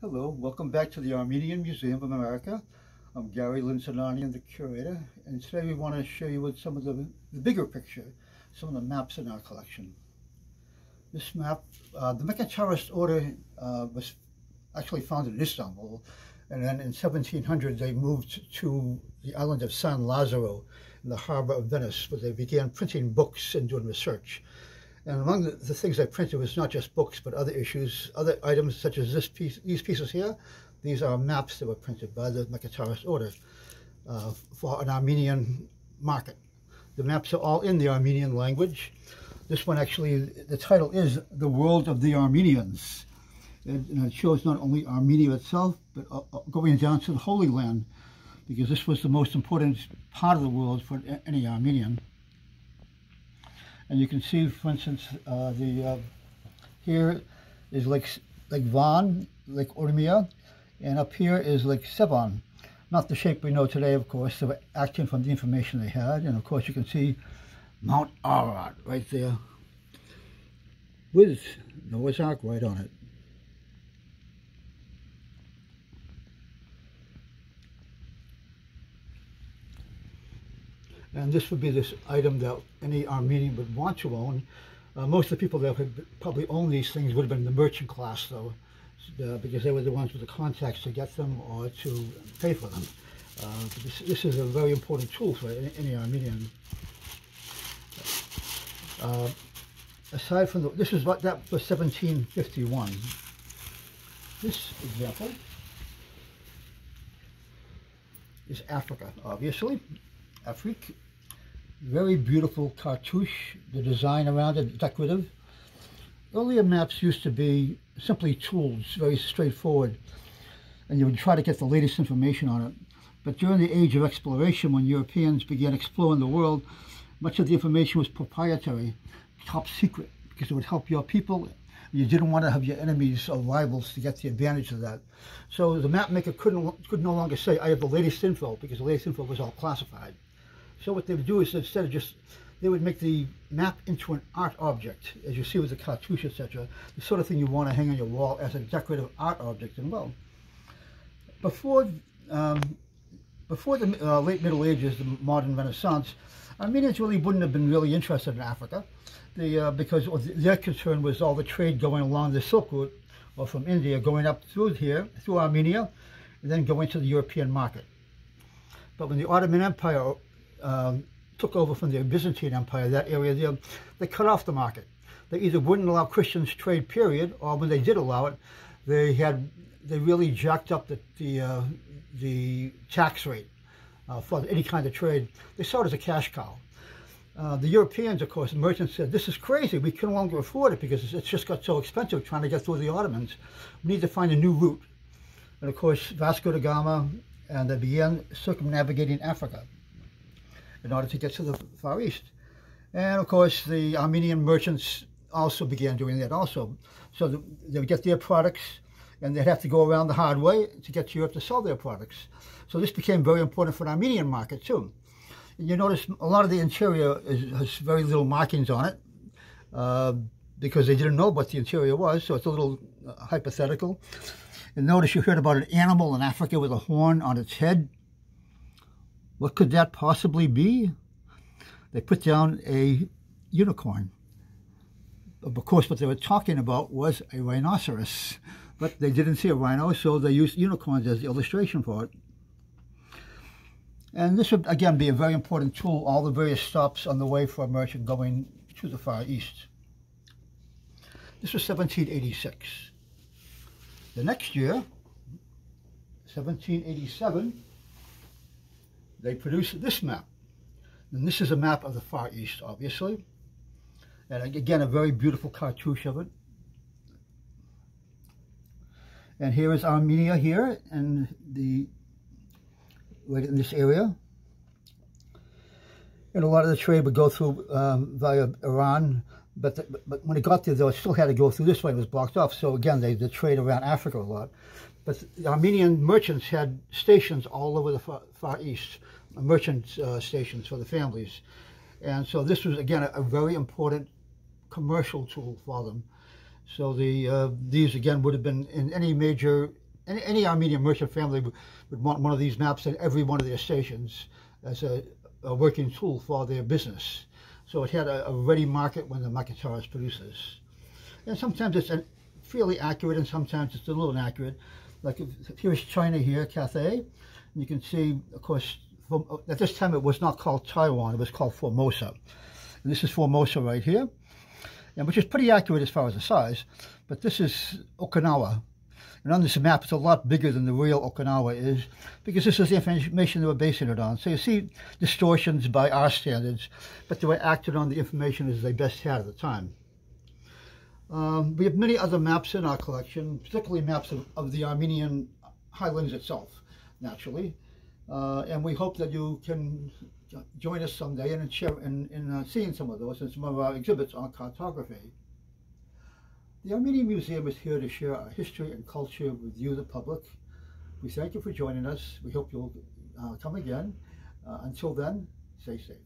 Hello, welcome back to the Armenian Museum of America. I'm Gary Linsanani, the curator, and today we want to show you with some of the bigger picture, some of the maps in our collection. This map, the Mecca Order was actually founded in Istanbul, and then in 1700 they moved to the island of San Lazzaro in the harbor of Venice, where they began printing books and doing research. And among the things they printed was not just books, but other issues, other items such as these pieces here. These are maps that were printed by the Mecca Order for an Armenian market. The maps are all in the Armenian language. This one actually, the title is The World of the Armenians. And it shows not only Armenia itself, but going down to the Holy Land, because this was the most important part of the world for any Armenian. And you can see, for instance, here is Lake Van, Lake Urmia, and up here is Lake Sevan. Not the shape we know today, of course. They were acting from the information they had. And of course, you can see Mount Ararat right there with Noah's Ark right on it. And this would be this item that any Armenian would want to own. Most of the people that would probably own these things would have been the merchant class, though, because they were the ones with the contacts to get them or to pay for them. This is a very important tool for any Armenian. Aside from this is what that was 1751. This example is Africa, obviously. Afrique. Very beautiful cartouche, the design around it, decorative. Earlier maps used to be simply tools, very straightforward, and you would try to get the latest information on it. But during the age of exploration, when Europeans began exploring the world, much of the information was proprietary, top secret, because it would help your people. You didn't want to have your enemies or rivals to get the advantage of that. So the map maker could no longer say, I have the latest info, because the latest info was all classified. So what they would do is, instead of just, they would make the map into an art object, as you see with the cartouche, etc., the sort of thing you want to hang on your wall as a decorative art object. And well, before the late Middle Ages, the modern Renaissance, Armenians really wouldn't have been really interested in Africa, because their concern was all the trade going along the Silk Route, or from India, going up through here, through Armenia, and then going to the European market. But when the Ottoman Empire took over from the Byzantine Empire, that area there, they cut off the market. They either wouldn't allow Christians trade, period, or when they did allow it, they really jacked up the tax rate for any kind of trade. They saw it as a cash cow. The Europeans, of course, the merchants said, this is crazy, we can no longer afford it because it's just got so expensive trying to get through the Ottomans. We need to find a new route. And of course, Vasco da Gama, and they began circumnavigating Africa in order to get to the Far East. And of course, the Armenian merchants also began doing that also. So they would get their products, and they'd have to go around the hard way to get to Europe to sell their products. So this became very important for the Armenian market too. And you notice a lot of the interior has very little markings on it, because they didn't know what the interior was, so it's a little hypothetical. And notice you heard about an animal in Africa with a horn on its head. What could that possibly be? They put down a unicorn. Of course, what they were talking about was a rhinoceros, but they didn't see a rhino, so they used unicorns as the illustration for it. And this would, again, be a very important tool, all the various stops on the way for a merchant going to the Far East. This was 1786. The next year, 1787, they produced this map. And this is a map of the Far East, obviously. And again, a very beautiful cartouche of it. And here is Armenia here, and right in this area. And a lot of the trade would go through via Iran, but when it got there, though, it still had to go through this way. It was blocked off. So again, they trade around Africa a lot. But the Armenian merchants had stations all over the Far East, merchant stations for the families. And so this was, again, a very important commercial tool for them. So these, again, would have been in any major any Armenian merchant family would want one of these maps at every one of their stations as a working tool for their business. So it had a ready market when the Macintosh produces. And sometimes it's fairly accurate and sometimes it's a little inaccurate. Like here's China here, Cathay. And you can see, of course, at this time it was not called Taiwan, it was called Formosa. And this is Formosa right here, and which is pretty accurate as far as the size. But this is Okinawa. And on this map, it's a lot bigger than the real Okinawa is, because this is the information they were basing it on. So you see distortions by our standards, but they were acted on the information as they best had at the time. We have many other maps in our collection, particularly maps of the Armenian highlands itself, naturally. And we hope that you can join us someday and share in seeing some of those and some of our exhibits on cartography. The Armenian Museum is here to share our history and culture with you, the public. We thank you for joining us. We hope you'll come again. Until then, stay safe.